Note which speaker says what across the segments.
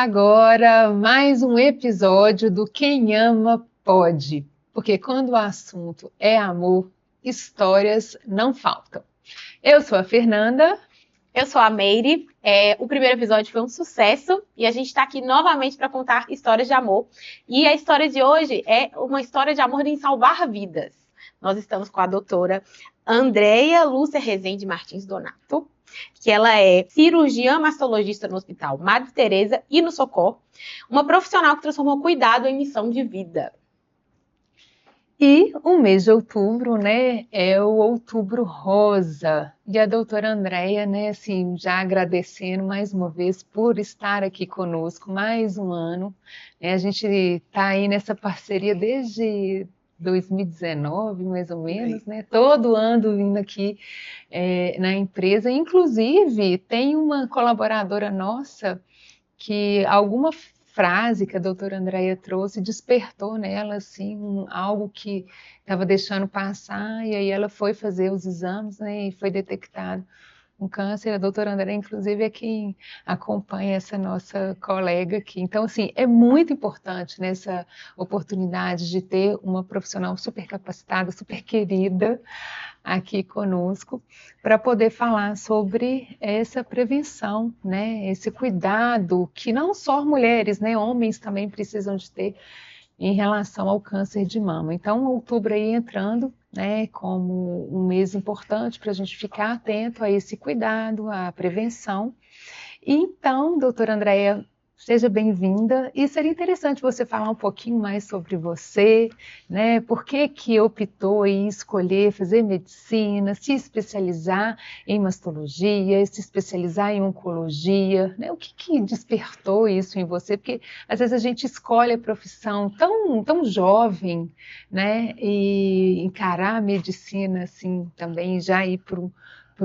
Speaker 1: agora mais um episódio do Quem Ama Pode, porque quando o assunto é amor, histórias não faltam. Eu sou a Fernanda.
Speaker 2: Eu sou a Meire. O primeiro episódio foi um sucesso e a gente está aqui novamente para contar histórias de amor. E a história de hoje é uma história de amor em salvar vidas. Nós estamos com a doutora Andréia Lúcia Rezende Martins Donato, que ela é cirurgiã mastologista no Hospital Madre Teresa e no Socorro, uma profissional que transformou cuidado em missão de vida.
Speaker 1: E o mês de outubro, né, é o Outubro Rosa. E a doutora Andréia, né, assim, já agradecendo mais uma vez por estar aqui conosco mais um ano. A gente está aí nessa parceria desde 2019, mais ou menos, né? Todo ano vindo aqui na empresa. Inclusive, tem uma colaboradora nossa que alguma frase que a doutora Andréia trouxe despertou nela assim algo que estava deixando passar, e aí ela foi fazer os exames, né, e foi detectado um câncer. A doutora Andréia, inclusive, é quem acompanha essa nossa colega aqui. Então, assim, é muito importante nessa oportunidade de ter uma profissional super capacitada, super querida aqui conosco, para poder falar sobre essa prevenção, né? Esse cuidado que não só mulheres, né? Homens também precisam de ter em relação ao câncer de mama. Então, outubro aí entrando, né, como um mês importante para a gente ficar atento a esse cuidado, à prevenção. Então, doutora Andréia, seja bem-vinda, e seria interessante você falar um pouquinho mais sobre você, né? Por que optou em escolher fazer medicina, se especializar em mastologia, se especializar em oncologia, né? O que despertou isso em você? Porque às vezes a gente escolhe a profissão tão jovem, né? E encarar a medicina assim também, já ir por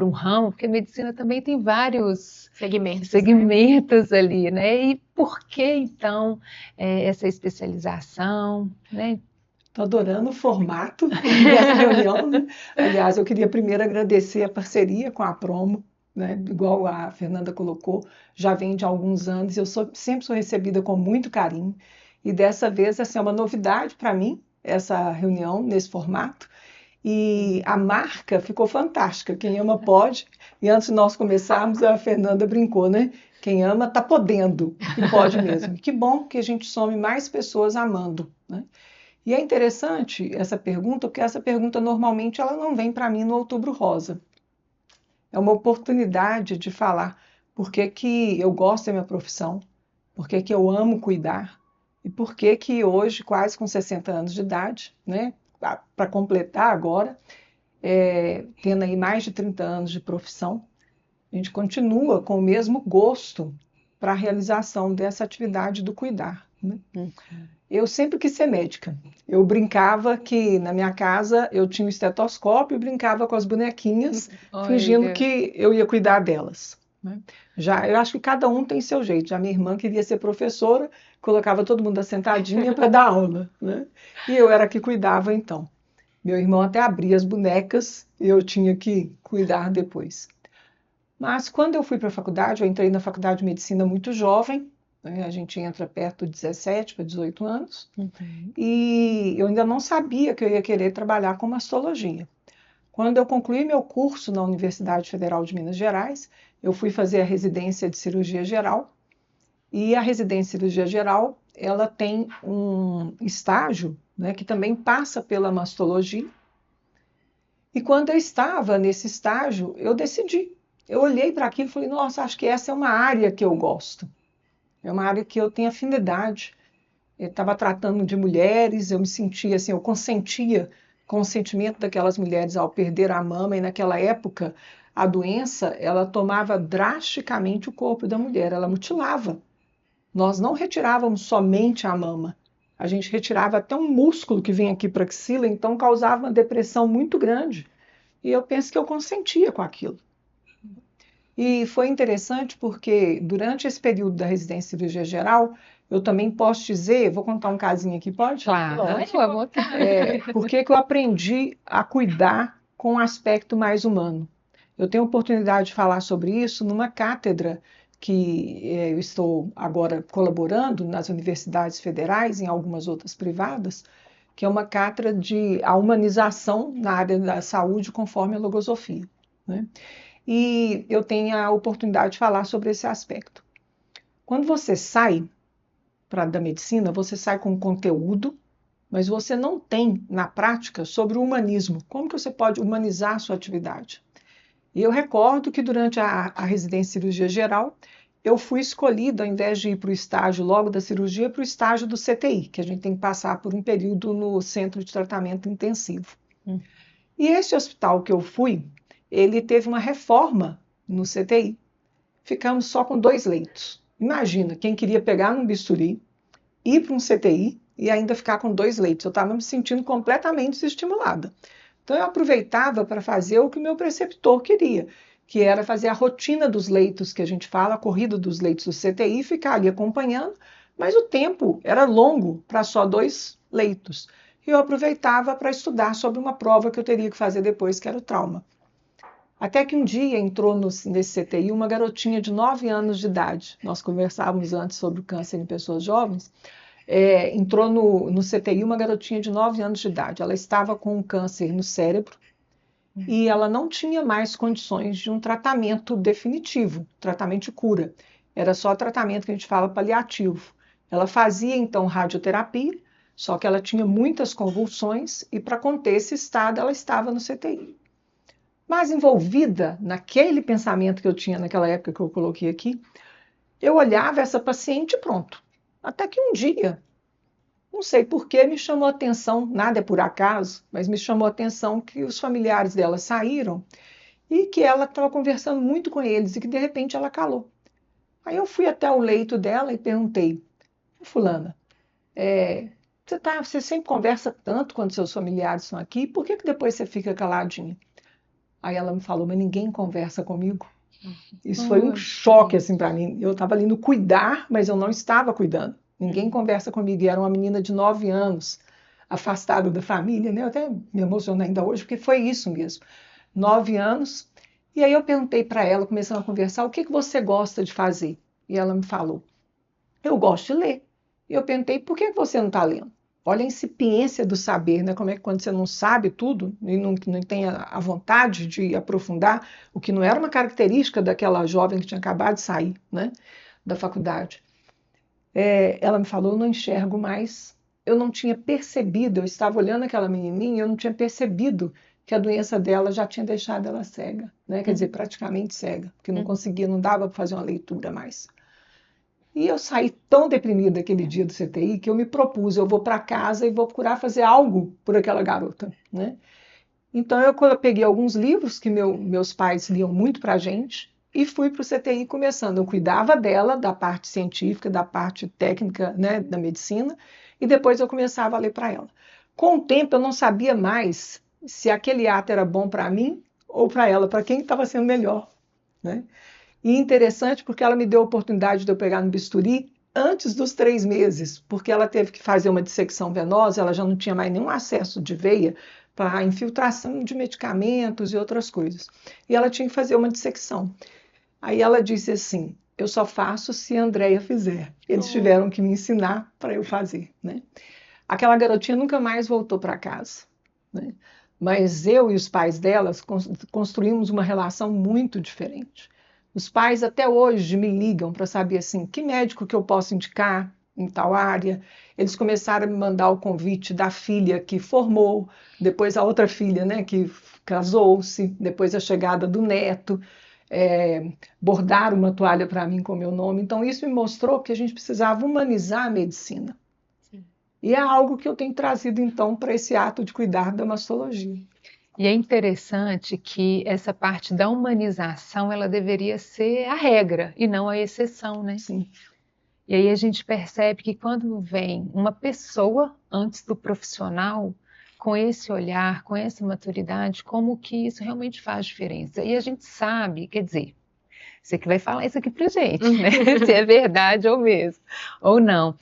Speaker 1: um ramo, porque a medicina também tem vários segmentos ali, né? E por que, então, essa especialização, né?
Speaker 3: Estou adorando o formato dessa reunião, né? Aliás, eu queria primeiro agradecer a parceria com a Promo, né? Igual a Fernanda colocou, já vem de alguns anos, e eu sempre sou recebida com muito carinho, e dessa vez essa é uma novidade para mim, essa reunião nesse formato. E a marca ficou fantástica, Quem Ama Pode, e antes de nós começarmos, a Fernanda brincou, né? Quem ama tá podendo, e pode mesmo. Que bom que a gente some mais pessoas amando, né? E é interessante essa pergunta, porque essa pergunta normalmente ela não vem para mim no Outubro Rosa. É uma oportunidade de falar por que eu gosto da minha profissão, por que eu amo cuidar, e por que hoje, quase com 60 anos de idade, né? Para completar agora, tendo aí mais de 30 anos de profissão, a gente continua com o mesmo gosto para a realização dessa atividade do cuidar, né? Eu sempre quis ser médica. Eu brincava que na minha casa eu tinha um estetoscópio e brincava com as bonequinhas, fingindo que eu ia cuidar delas, né? Eu acho que cada um tem seu jeito. Já minha irmã queria ser professora, colocava todo mundo sentadinha para dar aula, né? E eu era a que cuidava então. Meu irmão até abria as bonecas e eu tinha que cuidar depois. Mas quando eu fui para a faculdade, eu entrei na faculdade de medicina muito jovem, né? A gente entra perto de 17 para 18 anos, e eu ainda não sabia que eu ia querer trabalhar com mastologia. Quando eu concluí meu curso na Universidade Federal de Minas Gerais, eu fui fazer a residência de cirurgia geral, e a residência de cirurgia geral, ela tem um estágio, né, que também passa pela mastologia. E quando eu estava nesse estágio, eu decidi. Eu olhei para aquilo e falei, nossa, acho que essa é uma área que eu gosto. É uma área que eu tenho afinidade. Eu estava tratando de mulheres, eu me sentia assim, eu consentia com o sentimento daquelas mulheres ao perder a mama, e naquela época a doença, ela tomava drasticamente o corpo da mulher, ela mutilava. Nós não retirávamos somente a mama, a gente retirava até um músculo que vem aqui para a axila, então causava uma depressão muito grande. E eu penso que eu consentia com aquilo. E foi interessante porque durante esse período da residência de cirurgia geral, eu também posso dizer, vou contar um casinho aqui, pode?
Speaker 1: Claro, à vontade.
Speaker 3: Porque eu aprendi a cuidar com um aspecto mais humano. Eu tenho a oportunidade de falar sobre isso numa cátedra que eu estou agora colaborando nas universidades federais, em algumas outras privadas, que é uma cátedra de a humanização na área da saúde conforme a logosofia, né? E eu tenho a oportunidade de falar sobre esse aspecto. Quando você sai da medicina, você sai com conteúdo, mas você não tem na prática sobre o humanismo. Como que você pode humanizar a sua atividade? E eu recordo que durante a residência em cirurgia geral, eu fui escolhida, ao invés de ir para o estágio logo da cirurgia, para o estágio do CTI, que a gente tem que passar por um período no centro de tratamento intensivo. E esse hospital que eu fui, ele teve uma reforma no CTI. Ficamos só com 2 leitos. Imagina, quem queria pegar num bisturi, ir para um CTI e ainda ficar com 2 leitos. Eu estava me sentindo completamente desestimulada. Então eu aproveitava para fazer o que o meu preceptor queria, que era fazer a rotina dos leitos, que a gente fala, a corrida dos leitos do CTI, ficar ali acompanhando, mas o tempo era longo para só 2 leitos. E eu aproveitava para estudar sobre uma prova que eu teria que fazer depois, que era o trauma. Até que um dia entrou nesse CTI uma garotinha de 9 anos de idade. Nós conversávamos antes sobre o câncer em pessoas jovens. Entrou no CTI uma garotinha de 9 anos de idade. Ela estava com um câncer no cérebro e ela não tinha mais condições de um tratamento definitivo, tratamento de cura. Era só tratamento que a gente fala paliativo. Ela fazia então radioterapia, só que ela tinha muitas convulsões e para conter esse estado ela estava no CTI. Mas envolvida naquele pensamento que eu tinha naquela época que eu coloquei aqui, eu olhava essa paciente e pronto. Até que um dia, não sei por que, me chamou a atenção, nada é por acaso, mas me chamou a atenção que os familiares dela saíram e que ela estava conversando muito com eles e que de repente ela calou. Aí eu fui até o leito dela e perguntei: fulana, você sempre conversa tanto quando seus familiares estão aqui, por que depois você fica caladinha? Aí ela me falou: mas ninguém conversa comigo. Isso foi um choque assim para mim. Eu estava ali no cuidar, mas eu não estava cuidando. Ninguém conversa comigo. E era uma menina de 9 anos, afastada da família, né? Eu até me emociono ainda hoje, porque foi isso mesmo. 9 anos. E aí eu perguntei para ela, começando a conversar: o que você gosta de fazer? E ela me falou: eu gosto de ler. E eu perguntei: por que você não está lendo? Olha a incipiência do saber, né? Como é que quando você não sabe tudo e não tem a vontade de aprofundar, o que não era uma característica daquela jovem que tinha acabado de sair, né, da faculdade. Ela me falou: eu não enxergo mais. Eu não tinha percebido, eu estava olhando aquela menininha e eu não tinha percebido que a doença dela já tinha deixado ela cega, né? Quer dizer, praticamente cega, porque não conseguia, não dava para fazer uma leitura mais. E eu saí tão deprimida aquele dia do CTI que eu me propus: eu vou para casa e vou procurar fazer algo por aquela garota, né? Então eu peguei alguns livros que meus pais liam muito para a gente e fui para o CTI começando. Eu cuidava dela, da parte científica, da parte técnica, né, da medicina, e depois eu começava a ler para ela. Com o tempo eu não sabia mais se aquele ato era bom para mim ou para ela, para quem estava sendo melhor, né? E interessante porque ela me deu a oportunidade de eu pegar no bisturi antes dos 3 meses, porque ela teve que fazer uma dissecção venosa, ela já não tinha mais nenhum acesso de veia para infiltração de medicamentos e outras coisas. E ela tinha que fazer uma dissecção. Aí ela disse assim: eu só faço se a Andréia fizer. Eles tiveram que me ensinar para eu fazer, né? Aquela garotinha nunca mais voltou para casa, né? Mas eu e os pais delas construímos uma relação muito diferente. Os pais até hoje me ligam para saber assim, que médico que eu posso indicar em tal área. Eles começaram a me mandar o convite da filha que formou, depois a outra filha, né, que casou-se, depois a chegada do neto, bordaram uma toalha para mim com o meu nome. Então isso me mostrou que a gente precisava humanizar a medicina. Sim. E é algo que eu tenho trazido então para esse ato de cuidar da mastologia.
Speaker 1: E é interessante que essa parte da humanização, ela deveria ser a regra e não a exceção, né?
Speaker 3: Sim.
Speaker 1: E aí a gente percebe que quando vem uma pessoa antes do profissional, com esse olhar, com essa maturidade, como que isso realmente faz diferença. E a gente sabe, quer dizer, você que vai falar isso aqui pra gente, né? Se é verdade ou não.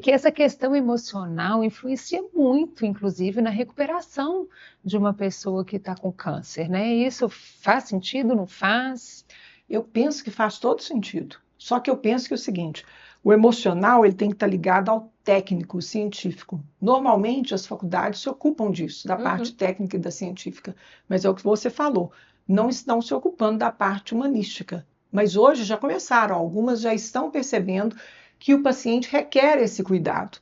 Speaker 1: Que essa questão emocional influencia muito, inclusive, na recuperação de uma pessoa que está com câncer, né? Isso faz sentido, não faz?
Speaker 3: Eu penso que faz todo sentido. Só que eu penso que é o seguinte, o emocional ele tem que estar ligado ao técnico, científico. Normalmente as faculdades se ocupam disso, da parte técnica e da científica, mas é o que você falou, não estão se ocupando da parte humanística. Mas hoje já começaram, algumas já estão percebendo que o paciente requer esse cuidado.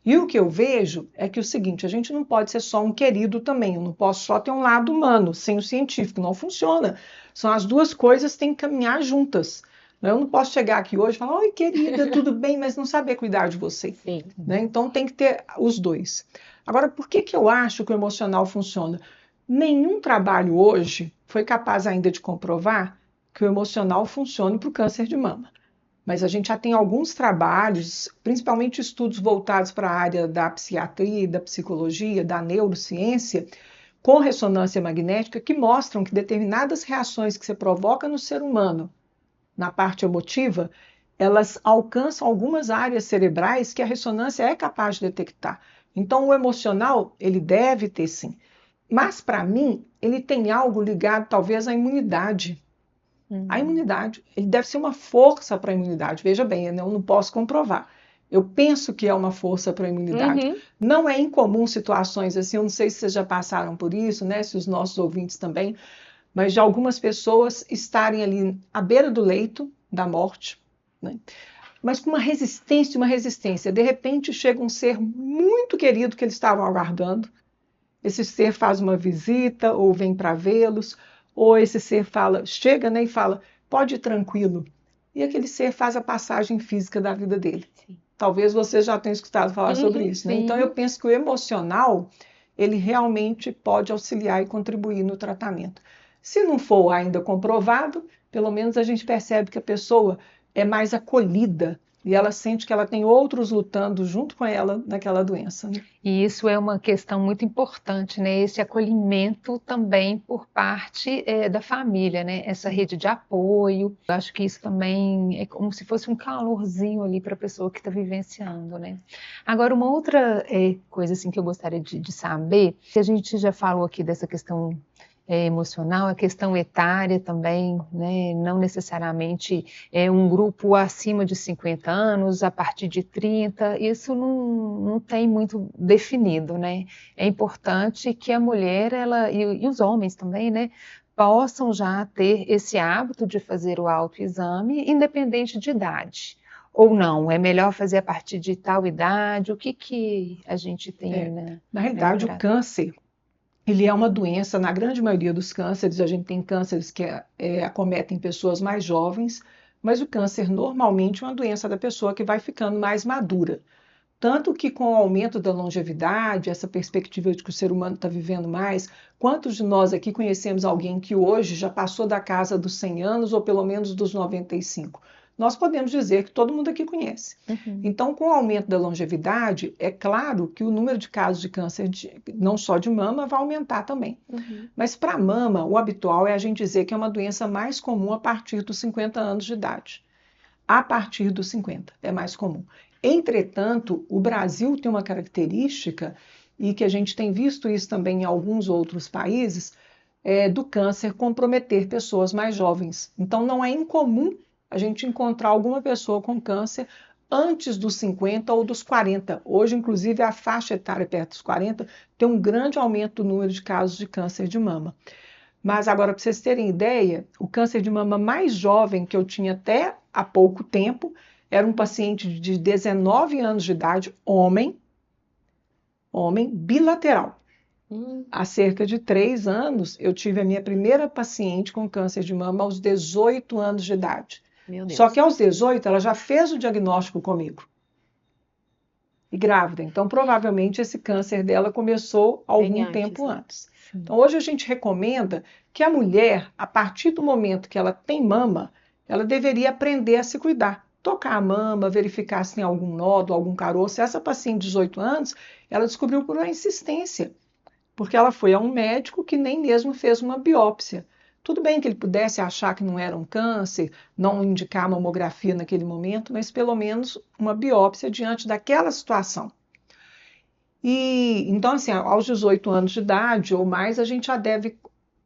Speaker 3: E o que eu vejo é que o seguinte, a gente não pode ser só um querido também, eu não posso só ter um lado humano, sem o científico, não funciona. São as duas coisas que têm que caminhar juntas. Eu não posso chegar aqui hoje e falar, oi querida, tudo bem, mas não saber cuidar de você.
Speaker 2: Sim.
Speaker 3: Então tem que ter os dois. Agora, por que eu acho que o emocional funciona? Nenhum trabalho hoje foi capaz ainda de comprovar que o emocional funcione para o câncer de mama. Mas a gente já tem alguns trabalhos, principalmente estudos voltados para a área da psiquiatria, da psicologia, da neurociência, com ressonância magnética, que mostram que determinadas reações que você provoca no ser humano, na parte emotiva, elas alcançam algumas áreas cerebrais que a ressonância é capaz de detectar. Então, o emocional, ele deve ter sim. Mas, para mim, ele tem algo ligado talvez à imunidade. A imunidade, ele deve ser uma força para a imunidade. Veja bem, eu não posso comprovar. Eu penso que é uma força para a imunidade. Não é incomum situações assim, eu não sei se vocês já passaram por isso, né? Se os nossos ouvintes também, mas de algumas pessoas estarem ali à beira do leito da morte, né? Mas com uma resistência. De repente chega um ser muito querido que eles estavam aguardando. Esse ser faz uma visita ou vem para vê-los, ou esse ser fala, chega, né, e fala, pode ir tranquilo. E aquele ser faz a passagem física da vida dele. Sim. Talvez vocês já tenham escutado falar sobre isso, né? Então eu penso que o emocional, ele realmente pode auxiliar e contribuir no tratamento. Se não for ainda comprovado, pelo menos a gente percebe que a pessoa é mais acolhida e ela sente que ela tem outros lutando junto com ela naquela doença, né?
Speaker 1: E isso é uma questão muito importante, né? Esse acolhimento também por parte da família, né? Essa rede de apoio. Eu acho que isso também é como se fosse um calorzinho ali para a pessoa que está vivenciando, né? Agora, uma outra coisa assim, que eu gostaria de saber, que a gente já falou aqui dessa questão emocional, a questão etária também, né? Não necessariamente um grupo acima de 50 anos, a partir de 30, isso não tem muito definido, né? É importante que a mulher, e os homens também, né? Possam já ter esse hábito de fazer o autoexame, independente de idade. Ou não, é melhor fazer a partir de tal idade? O que a gente tem, né?
Speaker 3: Na realidade, o câncer, ele é uma doença, na grande maioria dos cânceres, a gente tem cânceres que acometem pessoas mais jovens, mas o câncer normalmente é uma doença da pessoa que vai ficando mais madura. Tanto que com o aumento da longevidade, essa perspectiva de que o ser humano está vivendo mais, quantos de nós aqui conhecemos alguém que hoje já passou da casa dos 100 anos ou pelo menos dos 95? Nós podemos dizer que todo mundo aqui conhece. Então, com o aumento da longevidade, é claro que o número de casos de câncer, não só de mama, vai aumentar também. Mas para a mama, o habitual é a gente dizer que é uma doença mais comum a partir dos 50 anos de idade. A partir dos 50 é mais comum. Entretanto, o Brasil tem uma característica, e que a gente tem visto isso também em alguns outros países, do câncer comprometer pessoas mais jovens. Então, não é incomum a gente encontrar alguma pessoa com câncer antes dos 50 ou dos 40. Hoje, inclusive, a faixa etária perto dos 40 tem um grande aumento do número de casos de câncer de mama. Mas agora, para vocês terem ideia, o câncer de mama mais jovem que eu tinha até há pouco tempo era um paciente de 19 anos de idade, homem bilateral. Há cerca de 3 anos, eu tive a minha primeira paciente com câncer de mama aos 18 anos de idade.
Speaker 2: Meu Deus.
Speaker 3: Só que aos 18 ela já fez o diagnóstico comigo. E grávida. Então, provavelmente, esse câncer dela começou algum tempo antes. Então, hoje a gente recomenda que a mulher, a partir do momento que ela tem mama, ela deveria aprender a se cuidar. Tocar a mama, verificar se tem algum nódulo, algum caroço. Essa paciente de 18 anos, ela descobriu por uma insistência, porque ela foi a um médico que nem mesmo fez uma biópsia. Tudo bem que ele pudesse achar que não era um câncer, não indicar mamografia naquele momento, mas pelo menos uma biópsia diante daquela situação. E então, assim, aos 18 anos de idade ou mais, a gente já deve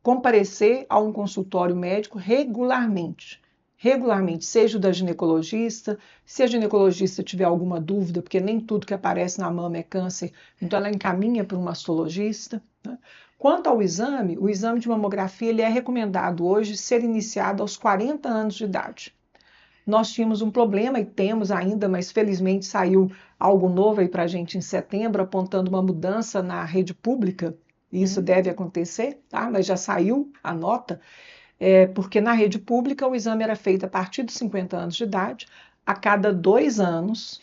Speaker 3: comparecer a um consultório médico regularmente. regularmente, seja o da ginecologista, se a ginecologista tiver alguma dúvida, porque nem tudo que aparece na mama é câncer, então ela encaminha para um mastologista, né? Quanto ao exame, o exame de mamografia ele é recomendado hoje ser iniciado aos 40 anos de idade. Nós tínhamos um problema e temos ainda, mas felizmente saiu algo novo aí para a gente em setembro, apontando uma mudança na rede pública. Isso deve acontecer, tá? Mas já saiu a nota, porque na rede pública o exame era feito a partir dos 50 anos de idade, a cada 2 anos,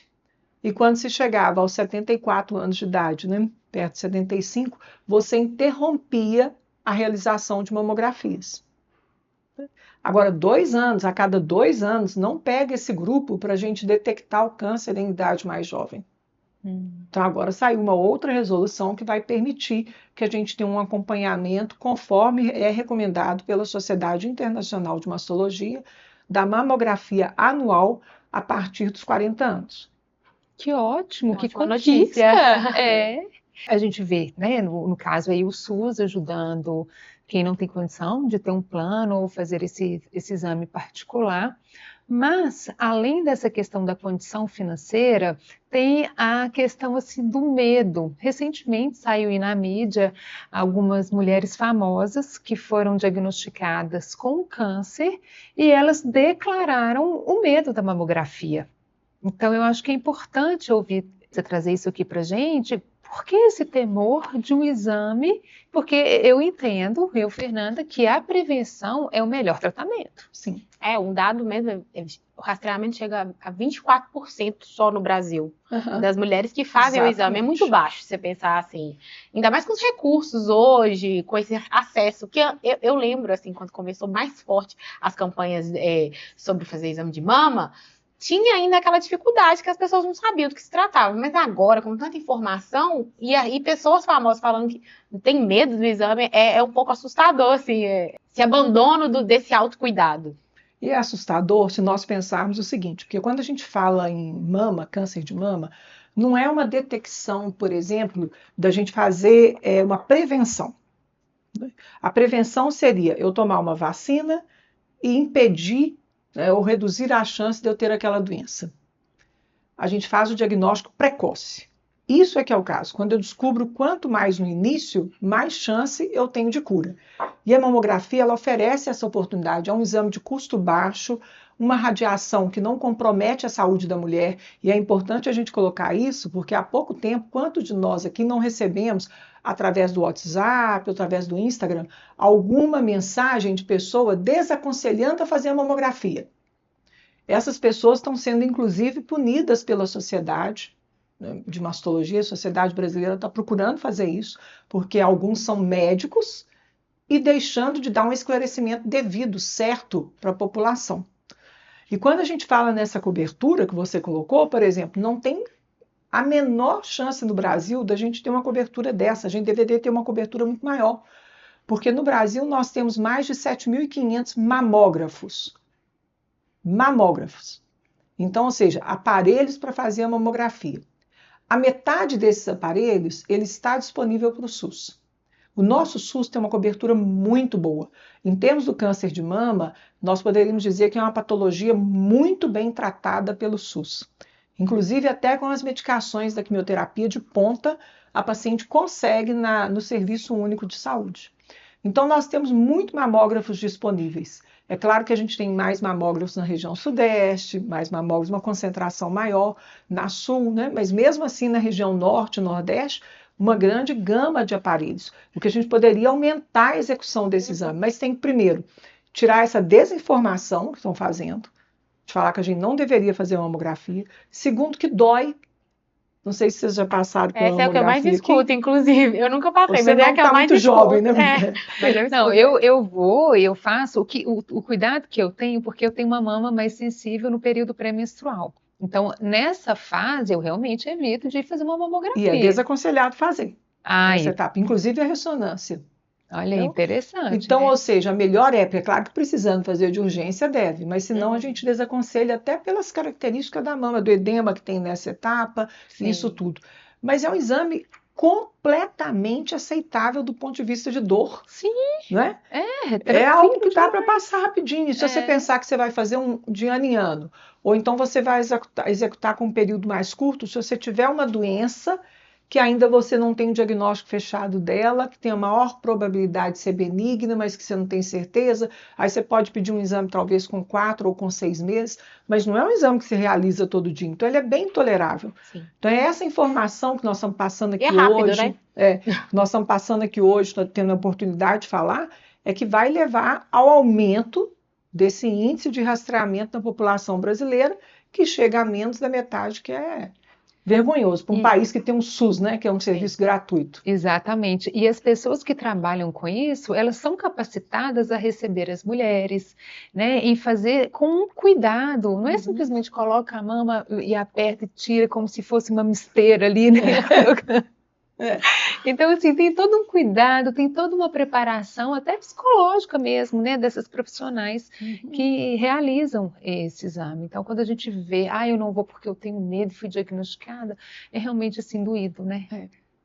Speaker 3: e quando se chegava aos 74 anos de idade, né, perto de 75, você interrompia a realização de mamografias. Agora, 2 anos, a cada 2 anos, não pega esse grupo para a gente detectar o câncer em idade mais jovem. Então, agora saiu uma outra resolução que vai permitir que a gente tenha um acompanhamento conforme é recomendado pela Sociedade Internacional de Mastologia da mamografia anual a partir dos 40 anos.
Speaker 1: Que ótimo, que
Speaker 2: Ótima
Speaker 1: conquista!
Speaker 2: notícia.
Speaker 1: A gente vê, né, no caso aí, o SUS ajudando quem não tem condição de ter um plano ou fazer esse exame particular. Mas, além dessa questão da condição financeira, tem a questão assim, do medo. Recentemente saiu aí na mídia algumas mulheres famosas que foram diagnosticadas com câncer e elas declararam o medo da mamografia. Então, eu acho que é importante ouvir você trazer isso aqui para a gente. Por que esse temor de um exame? Porque eu entendo, Fernanda, que a prevenção é o melhor tratamento.
Speaker 3: Sim.
Speaker 2: Um dado mesmo, o rastreamento chega a 24% só no Brasil, das mulheres que fazem o exame. É muito baixo, você pensar assim. Ainda mais com os recursos hoje, com esse acesso, que eu lembro, assim, quando começou mais forte as campanhas sobre fazer exame de mama, tinha ainda aquela dificuldade que as pessoas não sabiam do que se tratava. Mas agora, com tanta informação, e pessoas famosas falando que tem medo do exame, é um pouco assustador, assim, esse abandono desse autocuidado.
Speaker 3: E é assustador se nós pensarmos o seguinte, porque quando a gente fala em mama, câncer de mama, não é uma detecção, por exemplo, da gente fazer uma prevenção. A prevenção seria eu tomar uma vacina e impedir ou reduzir a chance de eu ter aquela doença. A gente faz o diagnóstico precoce. Isso é que é o caso. Quando eu descubro quanto mais no início, mais chance eu tenho de cura. E a mamografia, ela oferece essa oportunidade. É um exame de custo baixo, uma radiação que não compromete a saúde da mulher. E é importante a gente colocar isso, porque há pouco tempo, quantos de nós aqui não recebemos, através do WhatsApp, através do Instagram, alguma mensagem de pessoa desaconselhando a fazer a mamografia? Essas pessoas estão sendo, inclusive, punidas pela sociedade de mastologia. A Sociedade Brasileira está procurando fazer isso, porque alguns são médicos e deixando de dar um esclarecimento devido, certo, para a população. E quando a gente fala nessa cobertura que você colocou, por exemplo, não tem a menor chance no Brasil da gente ter uma cobertura dessa. A gente deveria ter uma cobertura muito maior, porque no Brasil nós temos mais de 7.500 mamógrafos. Mamógrafos. Então, ou seja, aparelhos para fazer a mamografia. A metade desses aparelhos, ele está disponível para o SUS. O nosso SUS tem uma cobertura muito boa. Em termos do câncer de mama, nós poderíamos dizer que é uma patologia muito bem tratada pelo SUS. Inclusive, até com as medicações da quimioterapia de ponta, a paciente consegue no Serviço Único de Saúde. Então, nós temos muitos mamógrafos disponíveis. É claro que a gente tem mais mamógrafos na região sudeste, mais mamógrafos, uma concentração maior na sul, né? Mas mesmo assim na região norte e nordeste, uma grande gama de aparelhos, porque a gente poderia aumentar a execução desse exame. Mas tem que, primeiro, tirar essa desinformação que estão fazendo, de falar que a gente não deveria fazer uma mamografia. Segundo, que dói. Não sei se vocês já passaram por uma
Speaker 2: Essa é o que eu mais
Speaker 3: mamografia
Speaker 2: escuto,
Speaker 3: aqui.
Speaker 2: inclusive. Eu nunca passei,
Speaker 3: Você
Speaker 2: mas é
Speaker 3: não
Speaker 2: a que eu
Speaker 3: está
Speaker 2: mais
Speaker 3: muito
Speaker 2: escuto.
Speaker 3: jovem, né?
Speaker 2: Mas eu
Speaker 1: Não,
Speaker 2: escuto.
Speaker 1: eu vou e eu faço o cuidado que eu tenho, porque eu tenho uma mama mais sensível no período pré-menstrual. Então, nessa fase, eu realmente evito de fazer uma
Speaker 3: E
Speaker 1: mamografia.
Speaker 3: é desaconselhado fazer
Speaker 1: Ai,
Speaker 3: nessa etapa, inclusive a ressonância.
Speaker 1: olha,
Speaker 3: Então,
Speaker 1: interessante,
Speaker 3: Então,
Speaker 1: né?
Speaker 3: ou seja, a melhor época, é claro que precisando fazer de urgência deve, mas senão a gente desaconselha até pelas características da mama, do edema que tem nessa etapa,
Speaker 1: Sim.
Speaker 3: isso tudo. Mas é um exame completamente aceitável do ponto de vista de dor.
Speaker 1: Sim,
Speaker 3: Não é?
Speaker 1: tranquilo
Speaker 3: Algo que dá para
Speaker 1: demais.
Speaker 3: passar rapidinho. Se você pensar que você vai fazer de ano em ano, ou então você vai executar com um período mais curto, se você tiver uma doença que ainda você não tem um diagnóstico fechado dela, que tem a maior probabilidade de ser benigna, mas que você não tem certeza, aí você pode pedir um exame talvez com 4 ou com 6 meses, mas não é um exame que se realiza todo dia, então ele é bem tolerável.
Speaker 2: Sim.
Speaker 3: Então é essa informação que nós estamos passando aqui
Speaker 2: E é rápido,
Speaker 3: hoje,
Speaker 2: né?
Speaker 3: nós estamos passando aqui hoje, tendo a oportunidade de falar, é que vai levar ao aumento desse índice de rastreamento na população brasileira, que chega a menos da metade, que é vergonhoso para um país que tem um SUS, né, que é um serviço gratuito.
Speaker 1: Exatamente. E as pessoas que trabalham com isso, elas são capacitadas a receber as mulheres, né, e fazer com cuidado. Não é simplesmente coloca a mama e aperta e tira como se fosse uma misteira ali, né? Então, assim, tem todo um cuidado, tem toda uma preparação, até psicológica mesmo, né, dessas profissionais que realizam esse exame. Então, quando a gente vê, eu não vou porque eu tenho medo, fui diagnosticada, é realmente assim doído, né?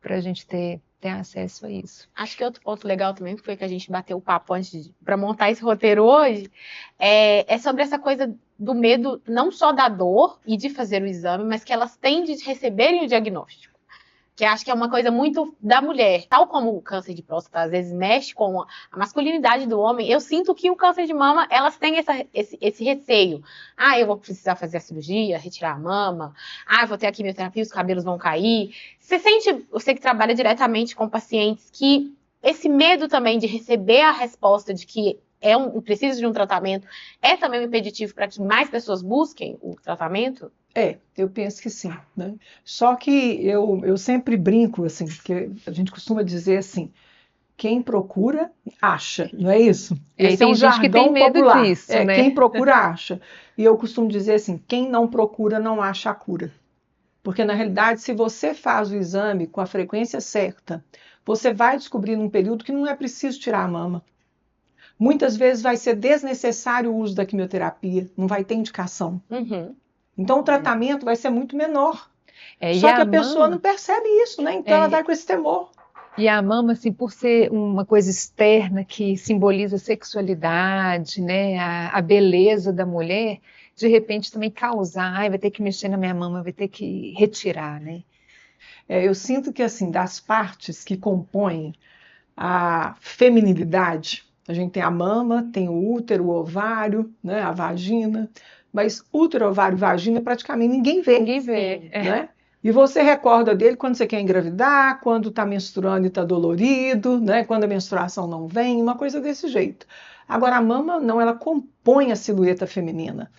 Speaker 1: Para a gente ter acesso a isso.
Speaker 2: Acho que outro ponto legal também, que foi que a gente bateu o papo antes para montar esse roteiro hoje, é sobre essa coisa do medo, não só da dor e de fazer o exame, mas que elas têm de receberem o diagnóstico. Que acho que é uma coisa muito da mulher. Tal como o câncer de próstata às vezes mexe com a masculinidade do homem, eu sinto que o câncer de mama, elas têm esse receio. Eu vou precisar fazer a cirurgia, retirar a mama. Eu vou ter a quimioterapia, os cabelos vão cair. Você que trabalha diretamente com pacientes, que esse medo também de receber a resposta de que precisa de um tratamento, é também um impeditivo para que mais pessoas busquem o tratamento?
Speaker 3: Eu penso que sim, né? Só que eu sempre brinco, assim, que a gente costuma dizer assim, quem procura, acha, não é isso? Esse é um jargão popular.
Speaker 1: Disso, né?
Speaker 3: Quem procura, acha. E eu costumo dizer assim, quem não procura, não acha a cura. Porque, na realidade, se você faz o exame com a frequência certa, você vai descobrir num período que não é preciso tirar a mama. Muitas vezes vai ser desnecessário o uso da quimioterapia, não vai ter indicação. Então o tratamento vai ser muito menor. Só que a pessoa não percebe isso, né? Então ela vai com esse temor.
Speaker 1: E a mama, assim, por ser uma coisa externa que simboliza a sexualidade, né, a beleza da mulher, de repente também causar, vai ter que mexer na minha mama, vai ter que retirar, né?
Speaker 3: Eu sinto que, assim, das partes que compõem a feminilidade, a gente tem a mama, tem o útero, o ovário, né, a vagina, mas útero, ovário e vagina praticamente ninguém vê.
Speaker 1: Ninguém vê.
Speaker 3: Né? E você recorda dele quando você quer engravidar, quando está menstruando e está dolorido, né? Quando a menstruação não vem, uma coisa desse jeito. Agora, a mama não, ela compõe a silhueta feminina.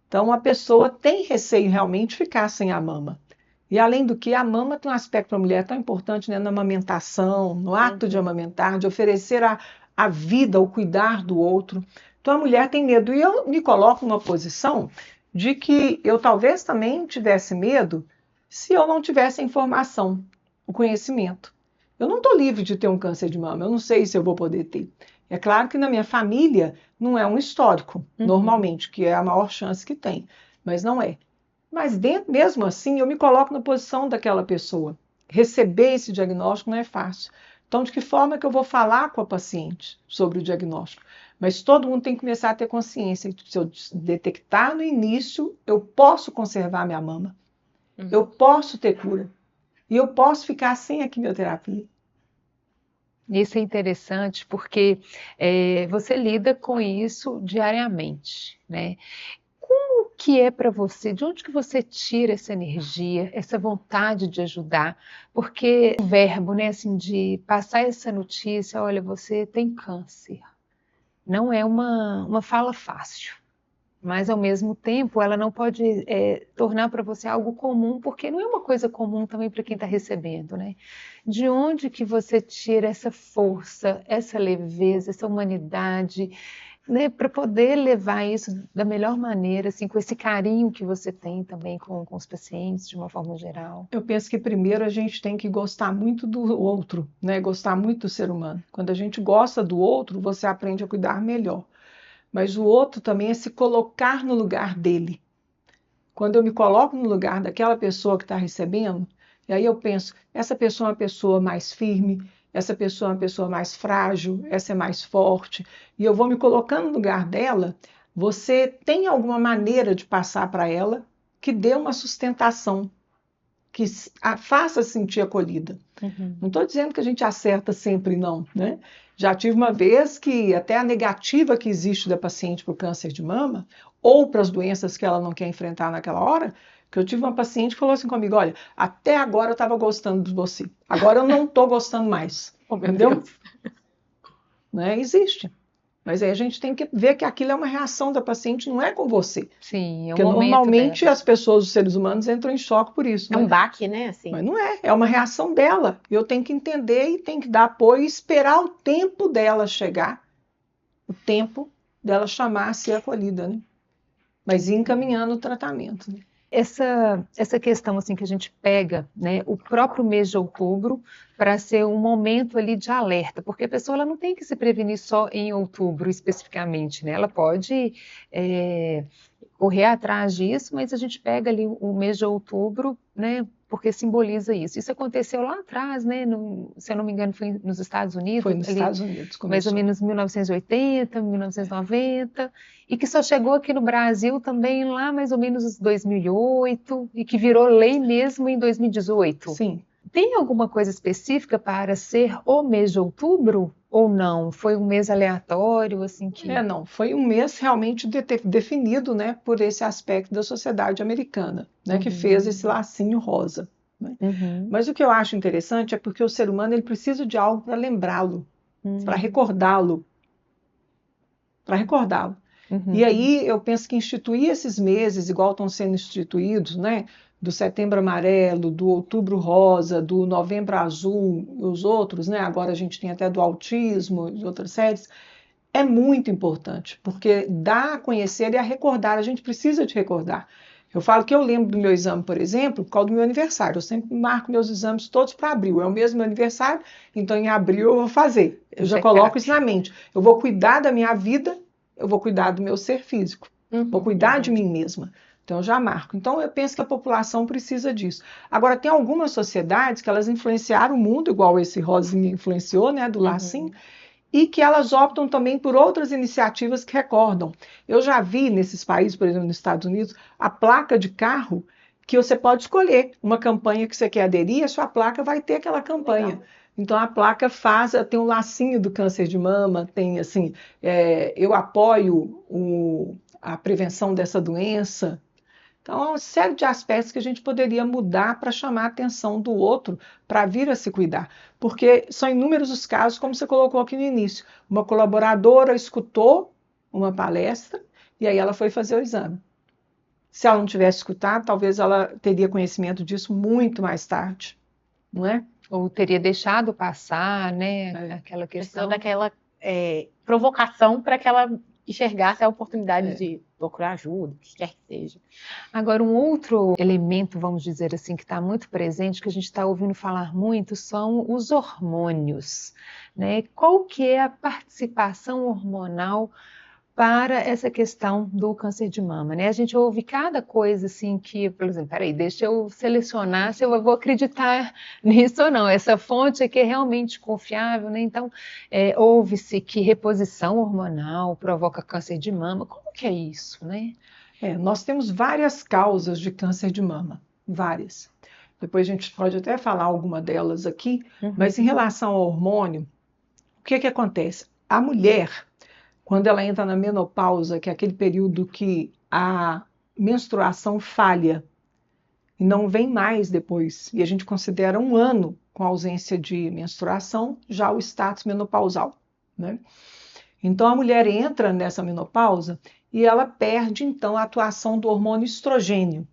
Speaker 3: Então, a pessoa tem receio realmente de ficar sem a mama. E, além do que, a mama tem um aspecto para a mulher tão importante, né? Na amamentação, no ato de amamentar, de oferecer a vida, o cuidar do outro. Então, a mulher tem medo. E eu me coloco numa posição de que eu talvez também tivesse medo se eu não tivesse a informação, o conhecimento. Eu não estou livre de ter um câncer de mama, eu não sei se eu vou poder ter. É claro que na minha família não é um histórico, normalmente, que é a maior chance que tem, mas não é. Mas mesmo assim, eu me coloco na posição daquela pessoa. Receber esse diagnóstico não é fácil. Então, de que forma que eu vou falar com a paciente sobre o diagnóstico? Mas todo mundo tem que começar a ter consciência. Se eu detectar no início, eu posso conservar minha mama. Eu posso ter cura. E eu posso ficar sem a quimioterapia.
Speaker 1: Isso é interessante porque você lida com isso diariamente, né? Como que é para você? De onde que você tira essa energia, essa vontade de ajudar? Porque o verbo, né, assim, de passar essa notícia, olha, você tem câncer, não é uma fala fácil. Mas, ao mesmo tempo, ela não pode tornar para você algo comum, porque não é uma coisa comum também para quem está recebendo, né? De onde que você tira essa força, essa leveza, essa humanidade, né, para poder levar isso da melhor maneira, assim, com esse carinho que você tem também com os pacientes, de uma forma geral?
Speaker 3: Eu penso que primeiro a gente tem que gostar muito do outro, né? Gostar muito do ser humano. Quando a gente gosta do outro, você aprende a cuidar melhor. Mas o outro também é se colocar no lugar dele. Quando eu me coloco no lugar daquela pessoa que está recebendo, E aí eu penso, essa pessoa é uma pessoa mais firme, essa pessoa é uma pessoa mais frágil, essa é mais forte, e eu vou me colocando no lugar dela. Você tem alguma maneira de passar para ela que dê uma sustentação, que a faça sentir acolhida. Não estou dizendo que a gente acerta sempre, não, né? Já tive uma vez que até a negativa que existe da paciente para o câncer de mama, ou para as doenças que ela não quer enfrentar naquela hora, que eu tive uma paciente que falou assim comigo, olha, até agora eu estava gostando de você, agora eu não estou gostando mais, entendeu? Né? Existe. Mas aí a gente tem que ver que aquilo é uma reação da paciente, não é com você.
Speaker 1: Sim, é um
Speaker 3: Porque
Speaker 1: momento
Speaker 3: normalmente
Speaker 1: dela.
Speaker 3: as pessoas, os seres humanos, entram em choque por isso,
Speaker 2: É um
Speaker 3: né?
Speaker 2: baque, né? Assim.
Speaker 3: Mas não é uma reação dela. Eu tenho que entender e tenho que dar apoio e esperar o tempo dela chegar, o tempo dela chamar a ser acolhida, né? Mas ir encaminhando o tratamento, né?
Speaker 1: Essa questão assim que a gente pega, né, o próprio mês de outubro para ser um momento ali de alerta, porque a pessoa ela não tem que se prevenir só em outubro especificamente, né? Ela pode correr atrás disso, mas a gente pega ali o mês de outubro, né, porque simboliza isso. Isso aconteceu lá atrás, né, se eu não me engano foi nos Estados Unidos,
Speaker 3: Foi nos
Speaker 1: ali,
Speaker 3: Estados Unidos,
Speaker 1: mais ou
Speaker 3: começou.
Speaker 1: menos 1980, 1990, e que só chegou aqui no Brasil também lá mais ou menos 2008, e que virou lei mesmo em 2018.
Speaker 3: Sim.
Speaker 1: Tem alguma coisa específica para ser o mês de outubro ou não? Foi um mês aleatório, assim que...
Speaker 3: Não, foi um mês realmente definido, né, por esse aspecto da sociedade americana, né, que fez esse lacinho rosa, né? Mas o que eu acho interessante é porque o ser humano ele precisa de algo para lembrá-lo, para recordá-lo, para recordá-lo. E aí eu penso que instituir esses meses, igual estão sendo instituídos, né, do Setembro Amarelo, do Outubro Rosa, do Novembro Azul, os outros, né, agora a gente tem até do autismo e outras séries, é muito importante, porque dá a conhecer e a recordar, a gente precisa de recordar. Eu falo que eu lembro do meu exame, por exemplo, por causa do meu aniversário. Eu sempre marco meus exames todos para abril. É o mesmo meu aniversário, então em abril eu vou fazer. Eu já coloco isso na mente. Eu vou cuidar da minha vida, eu vou cuidar do meu ser físico, vou cuidar de mim mesma. Então eu já marco. Então eu penso que a população precisa disso. Agora tem algumas sociedades que elas influenciaram o mundo, igual esse Rosinha influenciou, né, do lacinho, e que elas optam também por outras iniciativas que recordam. Eu já vi nesses países, por exemplo, nos Estados Unidos, a placa de carro que você pode escolher uma campanha que você quer aderir, a sua placa vai ter aquela campanha. Legal. Então a placa tem um lacinho do câncer de mama, tem assim, eu apoio a prevenção dessa doença. Então, há uma série de aspectos que a gente poderia mudar para chamar a atenção do outro para vir a se cuidar. Porque são inúmeros os casos, como você colocou aqui no início. Uma colaboradora escutou uma palestra e aí ela foi fazer o exame. Se ela não tivesse escutado, talvez ela teria conhecimento disso muito mais tarde, não é?
Speaker 1: Ou teria deixado passar, né, aquela questão.
Speaker 2: Daquela provocação para que ela enxergasse a oportunidade de procurar ajuda, o que quer que seja.
Speaker 1: Agora, um outro elemento, vamos dizer assim, que está muito presente, que a gente está ouvindo falar muito, são os hormônios, né? Qual que é a participação hormonal para essa questão do câncer de mama, né? A gente ouve cada coisa assim que, por exemplo, peraí, deixa eu selecionar se eu vou acreditar nisso ou não. Essa fonte aqui é realmente confiável, né? Então, ouve-se que reposição hormonal provoca câncer de mama. Como que é isso, né?
Speaker 3: Nós temos várias causas de câncer de mama, várias. Depois a gente pode até falar alguma delas aqui, mas em relação ao hormônio, o que acontece? A mulher, quando ela entra na menopausa, que é aquele período que a menstruação falha e não vem mais depois, e a gente considera um ano com ausência de menstruação, já o status menopausal, né? Então a mulher entra nessa menopausa e ela perde então a atuação do hormônio estrogênio,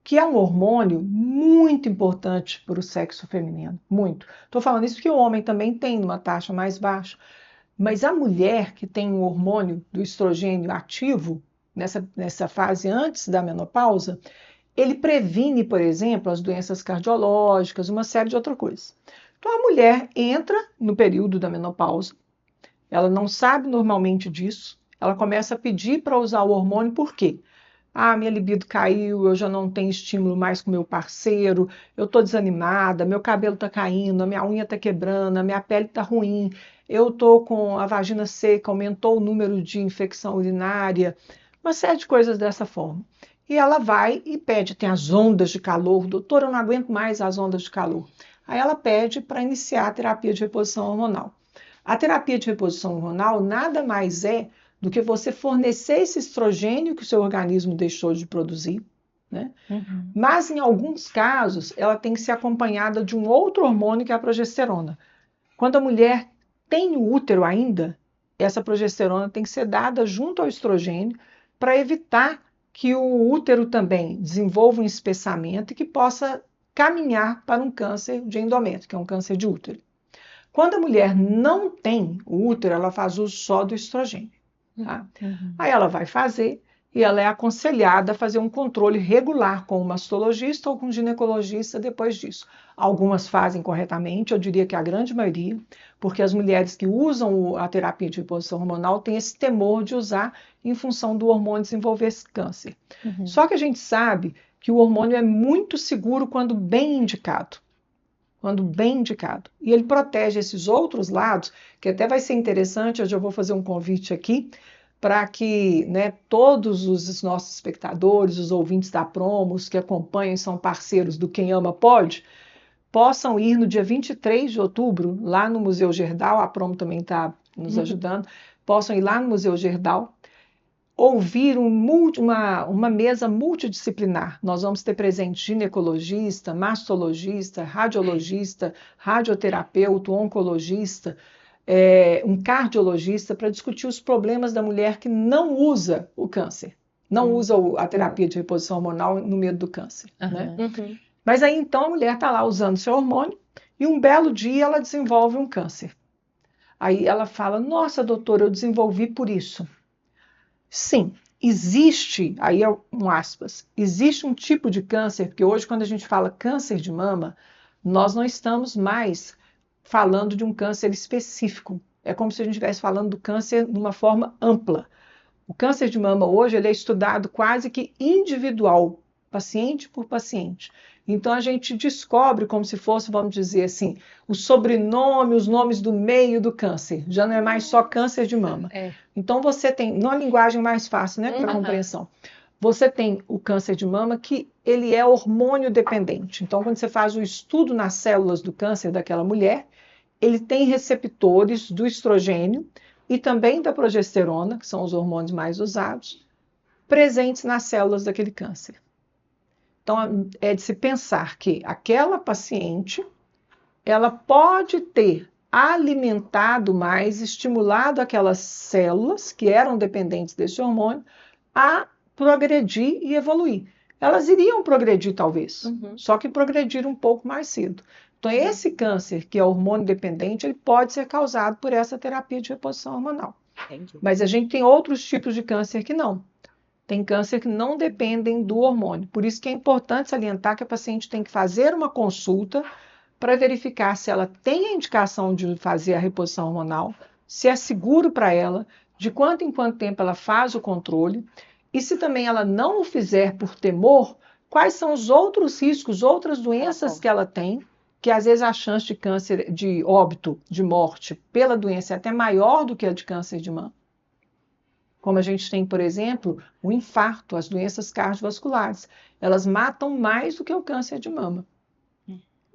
Speaker 3: que é um hormônio muito importante para o sexo feminino, muito. Estou falando isso porque o homem também tem uma taxa mais baixa, mas a mulher que tem o hormônio do estrogênio ativo, nessa fase antes da menopausa, ele previne, por exemplo, as doenças cardiológicas, uma série de outras coisas. Então a mulher entra no período da menopausa, ela não sabe normalmente disso, ela começa a pedir para usar o hormônio, por quê? Ah, minha libido caiu, eu já não tenho estímulo mais com meu parceiro, eu estou desanimada, meu cabelo está caindo, a minha unha está quebrando, a minha pele está ruim, eu estou com a vagina seca, aumentou o número de infecção urinária, uma série de coisas dessa forma. E ela vai e pede, tem as ondas de calor, doutora, eu não aguento mais as ondas de calor. Aí ela pede para iniciar a terapia de reposição hormonal. A terapia de reposição hormonal nada mais é do que você fornecer esse estrogênio que o seu organismo deixou de produzir, né?
Speaker 1: Uhum.
Speaker 3: Mas em alguns casos ela tem que ser acompanhada de um outro hormônio que é a progesterona. Quando a mulher tem o útero ainda, essa progesterona tem que ser dada junto ao estrogênio para evitar que o útero também desenvolva um espessamento e que possa caminhar para um câncer de endométrio, que é um câncer de útero. Quando a mulher não tem o útero, ela faz uso só do estrogênio. Tá?
Speaker 1: Uhum.
Speaker 3: Aí ela vai fazer e ela é aconselhada a fazer um controle regular com o mastologista ou com o ginecologista depois disso. Algumas fazem corretamente, eu diria que a grande maioria, porque as mulheres que usam a terapia de reposição hormonal têm esse temor de usar em função do hormônio desenvolver esse câncer.
Speaker 1: Uhum.
Speaker 3: Só que a gente sabe que o hormônio é muito seguro quando bem indicado. E ele protege esses outros lados, que até vai ser interessante, eu já vou fazer um convite aqui, para que, né, todos os nossos espectadores, os ouvintes da Promos, que acompanham e são parceiros do Quem Ama Pode, possam ir no dia 23 de outubro, lá no Museu Gerdau, a Promo também está nos ajudando, possam ir lá no Museu Gerdau, ouvir uma mesa multidisciplinar. Nós vamos ter presente ginecologista, mastologista, radiologista, radioterapeuta, oncologista, um cardiologista para discutir os problemas da mulher que não usa o câncer, não usa a terapia de reposição hormonal no meio do câncer. Né?
Speaker 2: Uhum.
Speaker 3: Mas aí então a mulher está lá usando seu hormônio e um belo dia ela desenvolve um câncer. Aí ela fala, nossa doutora, eu desenvolvi por isso. Sim, existe, aí é um aspas, existe um tipo de câncer, porque hoje quando a gente fala câncer de mama, nós não estamos mais falando de um câncer específico. É como se a gente estivesse falando do câncer de uma forma ampla. O câncer de mama hoje ele é estudado quase que individual, paciente por paciente. Então a gente descobre como se fosse, vamos dizer assim, o sobrenome, os nomes do meio do câncer. Já não é mais só câncer de mama. Então você tem, numa linguagem mais fácil, né, para compreensão, você tem o câncer de mama que ele é hormônio dependente. Então quando você faz o estudo nas células do câncer daquela mulher, ele tem receptores do estrogênio e também da progesterona, que são os hormônios mais usados, presentes nas células daquele câncer. Então, é de se pensar que aquela paciente, ela pode ter alimentado mais, estimulado aquelas células que eram dependentes desse hormônio a progredir e evoluir. Elas iriam progredir talvez, só que progredir um pouco mais cedo. Então, esse câncer, que é hormônio dependente, ele pode ser causado por essa terapia de reposição hormonal.
Speaker 2: Entendi.
Speaker 3: Mas a gente tem outros tipos de câncer que não. Tem câncer que não dependem do hormônio. Por isso que é importante salientar que a paciente tem que fazer uma consulta para verificar se ela tem a indicação de fazer a reposição hormonal, se é seguro para ela, de quanto em quanto tempo ela faz o controle, e se também ela não o fizer por temor, quais são os outros riscos, outras doenças que ela tem, que às vezes a chance de câncer, de óbito, de morte pela doença é até maior do que a de câncer de mama. Como a gente tem, por exemplo, o infarto, as doenças cardiovasculares. Elas matam mais do que o câncer de mama.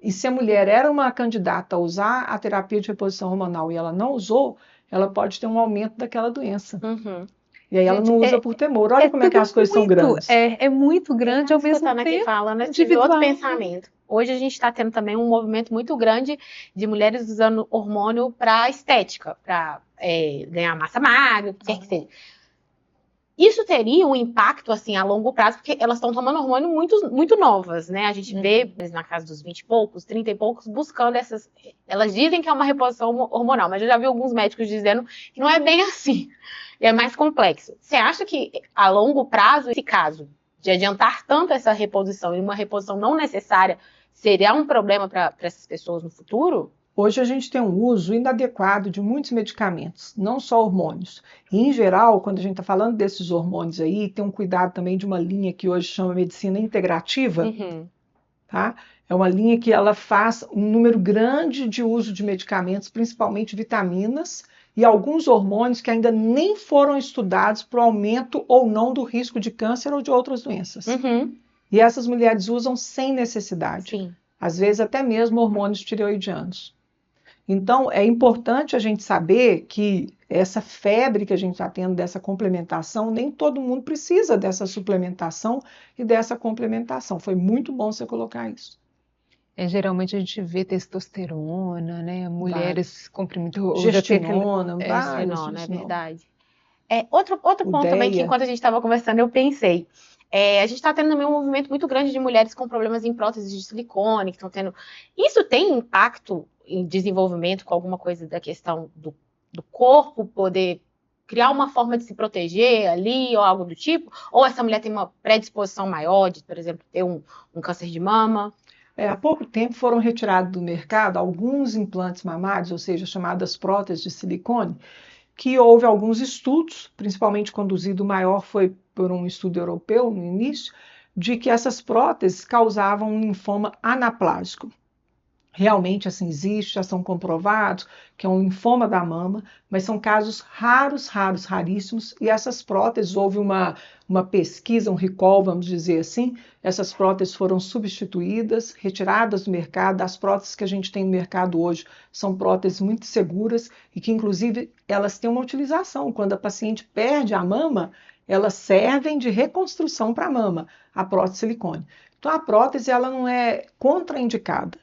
Speaker 3: E se a mulher era uma candidata a usar a terapia de reposição hormonal e ela não usou, ela pode ter um aumento daquela doença. E aí ela não usa por temor. Olha como é que as coisas são grandes.
Speaker 1: É muito grande ao mesmo tempo.
Speaker 2: Que fala, né? Tive outro pensamento. Hoje a gente está tendo também um movimento muito grande de mulheres usando hormônio para estética, para ganhar massa magra, o que quer que seja. Isso teria um impacto, assim, a longo prazo, porque elas estão tomando hormônio muito novas, né? A gente vê, na casa dos 20 e poucos, 30 e poucos, buscando essas... Elas dizem que é uma reposição hormonal, mas eu já vi alguns médicos dizendo que não é bem assim. É mais complexo. Você acha que, a longo prazo, esse caso de adiantar tanto essa reposição e uma reposição não necessária seria um problema para essas pessoas no futuro?
Speaker 3: Hoje a gente tem um uso inadequado de muitos medicamentos, não só hormônios. E, em geral, quando a gente está falando desses hormônios aí, tem um cuidado também de uma linha que hoje chama medicina integrativa, tá? É uma linha que ela faz um número grande de uso de medicamentos, principalmente vitaminas, e alguns hormônios que ainda nem foram estudados para o aumento ou não do risco de câncer ou de outras doenças. E essas mulheres usam sem necessidade.
Speaker 2: Sim.
Speaker 3: Às vezes até mesmo hormônios tireoidianos. Então, é importante a gente saber que essa febre que a gente está tendo dessa complementação, nem todo mundo precisa dessa suplementação e dessa complementação. Foi muito bom você colocar isso.
Speaker 1: Geralmente a gente vê testosterona, né? Mulheres comprimindo
Speaker 3: gestinona,
Speaker 2: gestinona, é verdade. Outro ponto também que enquanto a gente estava conversando eu pensei. A gente está tendo também um movimento muito grande de mulheres com problemas em próteses de silicone, que estão tendo. Isso tem impacto em desenvolvimento com alguma coisa da questão do corpo poder criar uma forma de se proteger ali ou algo do tipo? Ou essa mulher tem uma predisposição maior de, por exemplo, ter um câncer de mama?
Speaker 3: Há pouco tempo foram retirados do mercado alguns implantes mamários, ou seja, chamadas próteses de silicone, que houve alguns estudos, principalmente conduzido, o maior foi por um estudo europeu no início, de que essas próteses causavam um linfoma anaplásico. Realmente assim existe, já são comprovados que é um linfoma da mama, mas são casos raros, raríssimos, e essas próteses, houve uma pesquisa, um recall, vamos dizer assim, essas próteses foram substituídas, retiradas do mercado. As próteses que a gente tem no mercado hoje são próteses muito seguras e que, inclusive, elas têm uma utilização. Quando a paciente perde a mama, elas servem de reconstrução para a mama, a prótese de silicone. Então, a prótese ela não é contraindicada.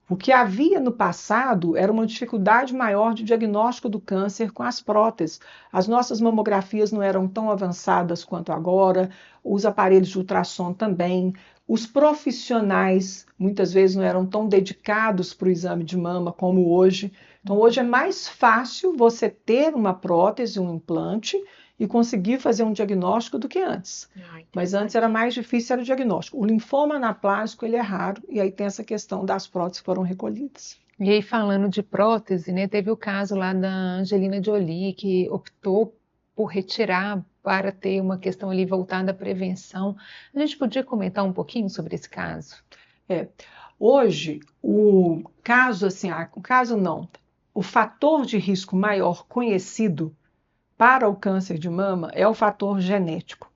Speaker 3: O que havia no passado era uma dificuldade maior de diagnóstico do câncer com as próteses. As nossas mamografias não eram tão avançadas quanto agora, os aparelhos de ultrassom também, os profissionais muitas vezes não eram tão dedicados para o exame de mama como hoje. Então hoje é mais fácil você ter uma prótese, um implante, e conseguir fazer um diagnóstico do que antes. Mas antes era mais difícil, era o diagnóstico. O linfoma anaplásico, ele é raro, e aí tem essa questão das próteses que foram recolhidas.
Speaker 1: E aí, falando de prótese, né, teve o caso lá da Angelina Jolie, que optou por retirar para ter uma questão ali voltada à prevenção. A gente podia comentar um pouquinho sobre esse caso?
Speaker 3: Hoje, o fator de risco maior conhecido para o câncer de mama é o fator genético.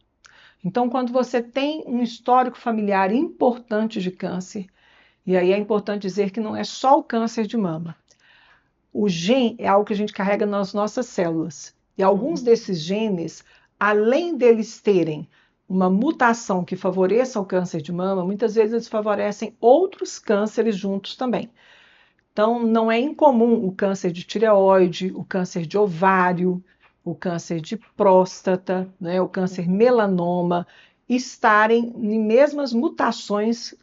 Speaker 3: Então, quando você tem um histórico familiar importante de câncer, e aí é importante dizer que não é só o câncer de mama. O gene é algo que a gente carrega nas nossas células. E alguns desses genes, além deles terem uma mutação que favoreça o câncer de mama, muitas vezes eles favorecem outros cânceres juntos também. Então, não é incomum o câncer de tireoide, o câncer de ovário, o câncer de próstata, né, o câncer melanoma, estarem em mesmas mutações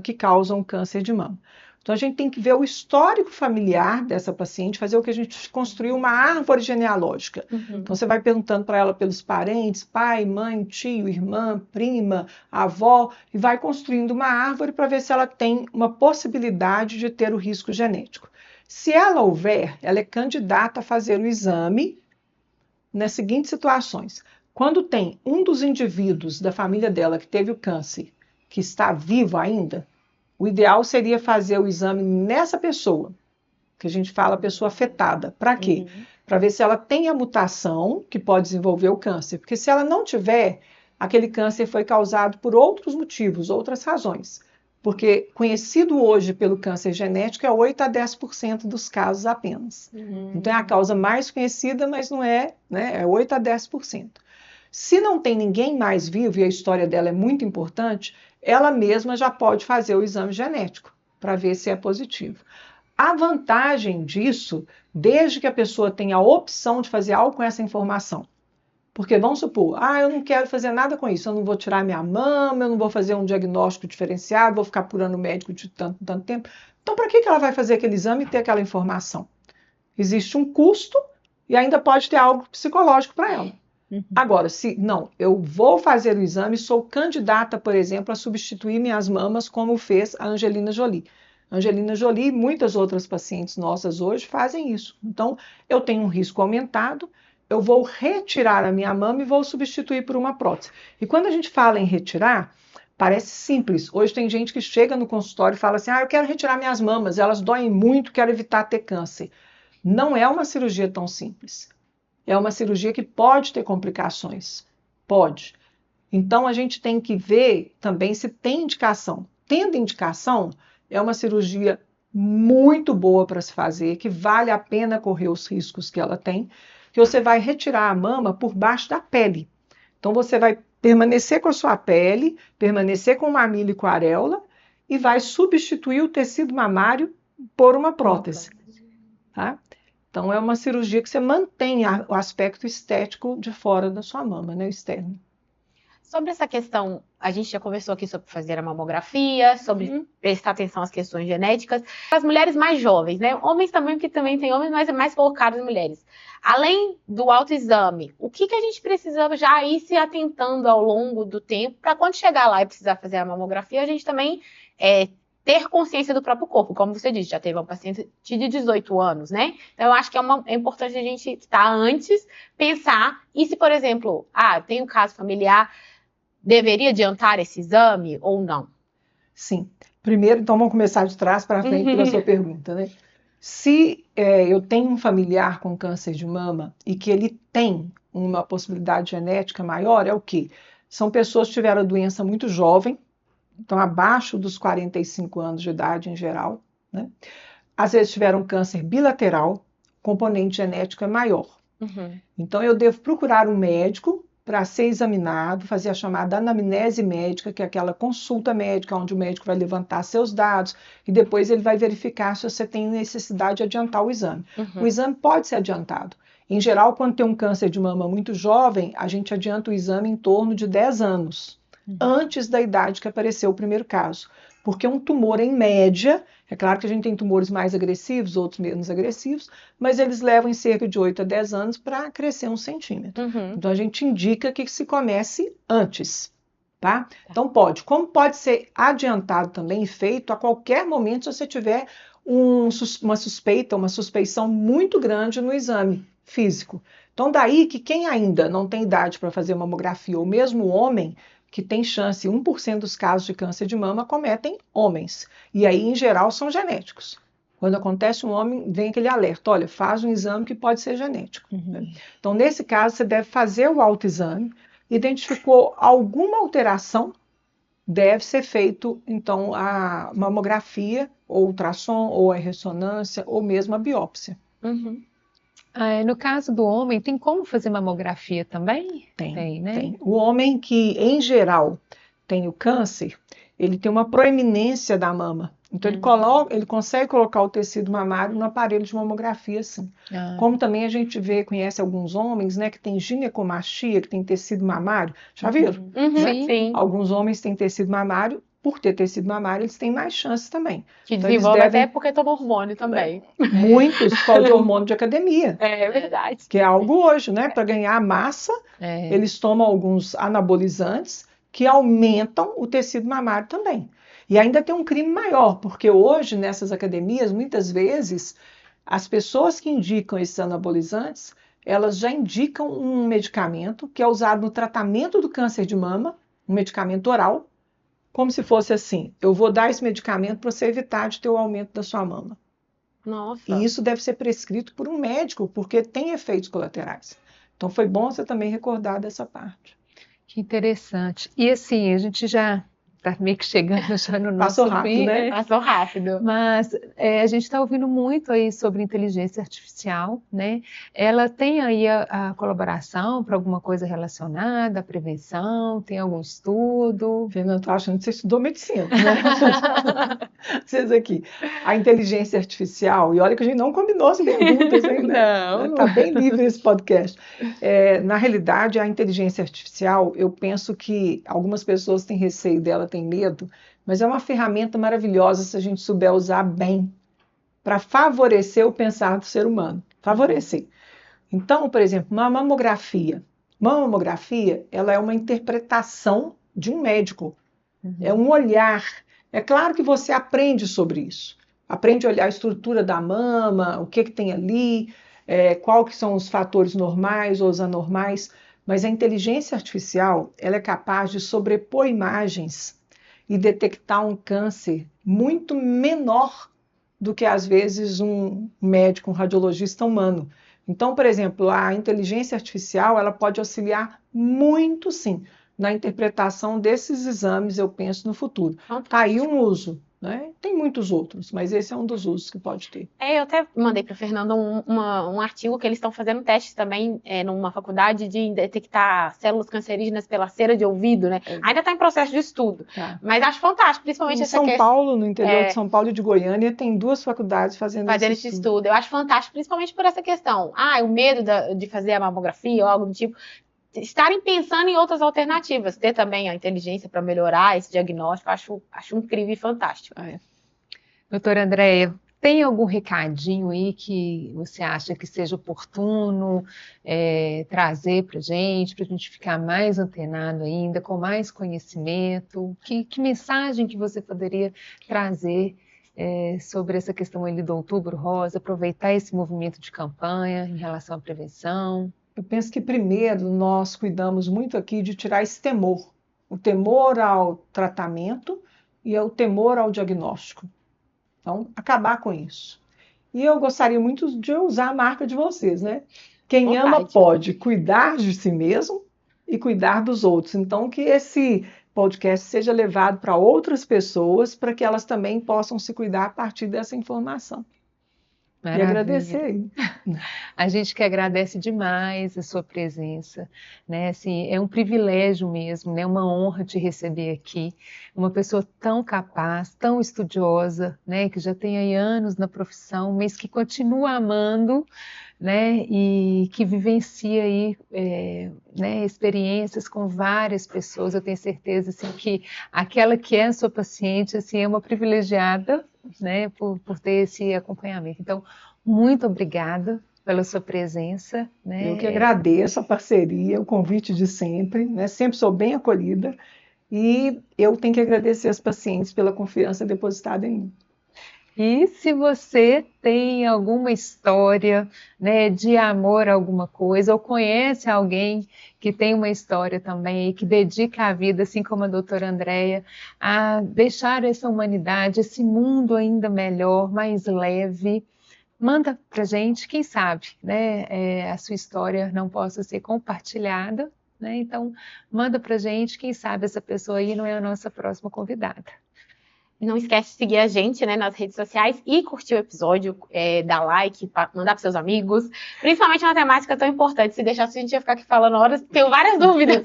Speaker 3: que causam câncer de mama. Então, a gente tem que ver o histórico familiar dessa paciente, fazer o que a gente construiu uma árvore genealógica. Então, você vai perguntando para ela pelos parentes, pai, mãe, tio, irmã, prima, avó, e vai construindo uma árvore para ver se ela tem uma possibilidade de ter o risco genético. Se ela houver, ela é candidata a fazer o exame nas seguintes situações. Quando tem um dos indivíduos da família dela que teve o câncer, que está vivo ainda, o ideal seria fazer o exame nessa pessoa, que a gente fala pessoa afetada. Para quê? Para ver se ela tem a mutação que pode desenvolver o câncer. Porque se ela não tiver, aquele câncer foi causado por outros motivos, outras razões. Porque conhecido hoje pelo câncer genético é 8 a 10% dos casos apenas. Então é a causa mais conhecida, mas não é, né? É 8 a 10%. Se não tem ninguém mais vivo, e a história dela é muito importante, ela mesma já pode fazer o exame genético para ver se é positivo. A vantagem disso, desde que a pessoa tenha a opção de fazer algo com essa informação, porque vamos supor, eu não quero fazer nada com isso, eu não vou tirar minha mama, eu não vou fazer um diagnóstico diferenciado, vou ficar apurando o médico de tanto tempo. Então, para que ela vai fazer aquele exame e ter aquela informação? Existe um custo e ainda pode ter algo psicológico para ela. Agora, se não, eu vou fazer o exame, sou candidata, por exemplo, a substituir minhas mamas como fez a Angelina Jolie. Angelina Jolie e muitas outras pacientes nossas hoje fazem isso. Então, eu tenho um risco aumentado, eu vou retirar a minha mama e vou substituir por uma prótese. E quando a gente fala em retirar, parece simples. Hoje tem gente que chega no consultório e fala assim, eu quero retirar minhas mamas, elas doem muito, quero evitar ter câncer. Não é uma cirurgia tão simples. É uma cirurgia que pode ter complicações. Pode. Então, a gente tem que ver também se tem indicação. Tendo indicação, é uma cirurgia muito boa para se fazer, que vale a pena correr os riscos que ela tem, que você vai retirar a mama por baixo da pele. Então, você vai permanecer com a sua pele, permanecer com o mamilo e com a areola, e vai substituir o tecido mamário por uma prótese. Tá? Então, é uma cirurgia que você mantém o aspecto estético de fora da sua mama, né, externo.
Speaker 2: Sobre essa questão, a gente já conversou aqui sobre fazer a mamografia, sobre prestar atenção às questões genéticas. As mulheres mais jovens, né? Homens também, porque também tem homens, mas é mais focado em mulheres. Além do autoexame, o que a gente precisa já ir se atentando ao longo do tempo, para quando chegar lá e precisar fazer a mamografia, a gente também ter consciência do próprio corpo, como você disse, já teve um paciente de 18 anos, né? Então, eu acho que é importante a gente estar antes, pensar, e se, por exemplo, tem um caso familiar, deveria adiantar esse exame ou não?
Speaker 3: Sim. Primeiro, então, vamos começar de trás para frente pela sua pergunta, né? Se eu tenho um familiar com câncer de mama e que ele tem uma possibilidade genética maior, é o quê? São pessoas que tiveram a doença muito jovem, então abaixo dos 45 anos de idade em geral, né? Às vezes tiveram câncer bilateral, componente genético é maior. Então eu devo procurar um médico para ser examinado, fazer a chamada anamnese médica, que é aquela consulta médica, onde o médico vai levantar seus dados e depois ele vai verificar se você tem necessidade de adiantar o exame. O exame pode ser adiantado. Em geral, quando tem um câncer de mama muito jovem, a gente adianta o exame em torno de 10 anos, antes da idade que apareceu o primeiro caso. Porque um tumor, em média, é claro que a gente tem tumores mais agressivos, outros menos agressivos, mas eles levam em cerca de 8 a 10 anos para crescer 1 centímetro. Então, a gente indica que se comece antes, tá? Então, como pode ser adiantado também e feito a qualquer momento se você tiver uma suspeita, uma suspeição muito grande no exame físico. Então, daí que quem ainda não tem idade para fazer mamografia, ou mesmo o homem, que tem chance, 1% dos casos de câncer de mama cometem homens. E aí, em geral, são genéticos. Quando acontece um homem, vem aquele alerta, olha, faz um exame que pode ser genético. Então, nesse caso, você deve fazer o autoexame, identificou alguma alteração, deve ser feito, então, a mamografia, ou ultrassom, ou a ressonância, ou mesmo a biópsia.
Speaker 1: No caso do homem, tem como fazer mamografia também?
Speaker 3: Tem,
Speaker 1: né?
Speaker 3: tem. O homem que, em geral, tem o câncer, ele tem uma proeminência da mama. Então, ele consegue colocar o tecido mamário no aparelho de mamografia, sim. Como também a gente conhece alguns homens, né, que tem ginecomastia, que tem tecido mamário. Já viram?
Speaker 2: Sim.
Speaker 3: Alguns homens têm tecido mamário. Por ter tecido mamário, eles têm mais chances também.
Speaker 2: Que então, desenvolve até porque toma hormônio também.
Speaker 3: Muitos por causa de hormônio de academia.
Speaker 2: É verdade.
Speaker 3: Que é algo hoje, né? Para ganhar massa, eles tomam alguns anabolizantes que aumentam o tecido mamário também. E ainda tem um crime maior, porque hoje, nessas academias, muitas vezes, as pessoas que indicam esses anabolizantes, elas já indicam um medicamento que é usado no tratamento do câncer de mama, um medicamento oral, como se fosse assim, eu vou dar esse medicamento para você evitar de ter o aumento da sua mama.
Speaker 2: Nossa.
Speaker 3: E isso deve ser prescrito por um médico, porque tem efeitos colaterais. Então, foi bom você também recordar dessa parte.
Speaker 1: Que interessante. E assim, a gente já está meio que chegando já no nosso
Speaker 3: Passou rápido,
Speaker 1: fim,
Speaker 3: né?
Speaker 2: Passou rápido.
Speaker 1: Mas a gente está ouvindo muito aí sobre inteligência artificial, né? Ela tem aí a colaboração para alguma coisa relacionada à prevenção? Tem algum estudo?
Speaker 3: Fernanda, estou achando que você estudou medicina, né? Vocês aqui. A inteligência artificial, e olha que a gente não combinou as perguntas ainda.
Speaker 1: Não.
Speaker 3: Está bem livre esse podcast. Na realidade, a inteligência artificial, eu penso que algumas pessoas têm receio dela, têm medo, mas é uma ferramenta maravilhosa se a gente souber usar bem para favorecer o pensar do ser humano. Favorecer. Então, por exemplo, uma mamografia. Uma mamografia, ela é uma interpretação de um médico. É um olhar. É claro que você aprende sobre isso. aprende a olhar a estrutura da mama, o que tem ali, qual que são os fatores normais ou os anormais, mas a inteligência artificial, ela é capaz de sobrepor imagens e detectar um câncer muito menor do que, às vezes, um médico, um radiologista humano. Então, por exemplo, a inteligência artificial, ela pode auxiliar muito, sim, na interpretação desses exames, eu penso, no futuro. Está aí um uso, né? Tem muitos outros, mas esse é um dos usos que pode ter.
Speaker 2: Eu até mandei para a Fernanda um artigo que eles estão fazendo testes também numa faculdade de detectar células cancerígenas pela cera de ouvido, né? Ainda está em processo de estudo, mas acho fantástico, principalmente essa questão.
Speaker 3: Em São Paulo, no interior de São Paulo e de Goiânia, tem 2 faculdades fazendo
Speaker 2: esse estudo. Eu acho fantástico, principalmente por essa questão. O medo de fazer a mamografia ou algo do tipo. Estarem pensando em outras alternativas, ter também a inteligência para melhorar esse diagnóstico, acho incrível e fantástico.
Speaker 1: Doutora Andréia, tem algum recadinho aí que você acha que seja oportuno trazer para a gente ficar mais antenado ainda, com mais conhecimento? Que mensagem que você poderia trazer sobre essa questão ali do Outubro Rosa, aproveitar esse movimento de campanha em relação à prevenção?
Speaker 3: Eu penso que primeiro nós cuidamos muito aqui de tirar esse temor, o temor ao tratamento e o temor ao diagnóstico. Então, acabar com isso. E eu gostaria muito de usar a marca de vocês, né? Quem ama pode cuidar de si mesmo e cuidar dos outros. Então, que esse podcast seja levado para outras pessoas, para que elas também possam se cuidar a partir dessa informação.
Speaker 1: Maravilha.
Speaker 3: E agradecer aí.
Speaker 1: A gente que agradece demais a sua presença, né? Assim, é um privilégio mesmo, né? Uma honra te receber aqui. Uma pessoa tão capaz, tão estudiosa, né? Que já tem aí anos na profissão, mas que continua amando, né? E que vivencia aí, né? Experiências com várias pessoas. Eu tenho certeza assim, que aquela que é a sua paciente assim, é uma privilegiada, né? Por ter esse acompanhamento. Então, muito obrigada pela sua presença, né?
Speaker 3: Eu que agradeço a parceria, o convite de sempre, né? Sempre sou bem acolhida e eu tenho que agradecer aos pacientes pela confiança depositada em mim.
Speaker 1: E se você tem alguma história, né, de amor a alguma coisa, ou conhece alguém que tem uma história também, que dedica a vida, assim como a doutora Andréia, a deixar essa humanidade, esse mundo ainda melhor, mais leve, manda pra gente, quem sabe, né, a sua história não possa ser compartilhada, né? Então, manda pra gente, quem sabe essa pessoa aí não é a nossa próxima convidada.
Speaker 2: Não esquece de seguir a gente, né, nas redes sociais e curtir o episódio, dar like, mandar para seus amigos, principalmente uma temática tão importante. Se deixasse, a gente ia ficar aqui falando horas, tenho várias dúvidas.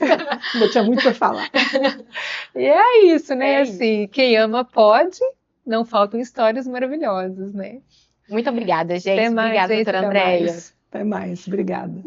Speaker 3: Eu tinha muito para falar.
Speaker 1: E é isso, né? Assim, quem ama pode, não faltam histórias maravilhosas, né?
Speaker 2: Muito obrigada, gente.
Speaker 1: Até mais,
Speaker 2: obrigada, doutora Andréia.
Speaker 3: Até mais. Obrigada.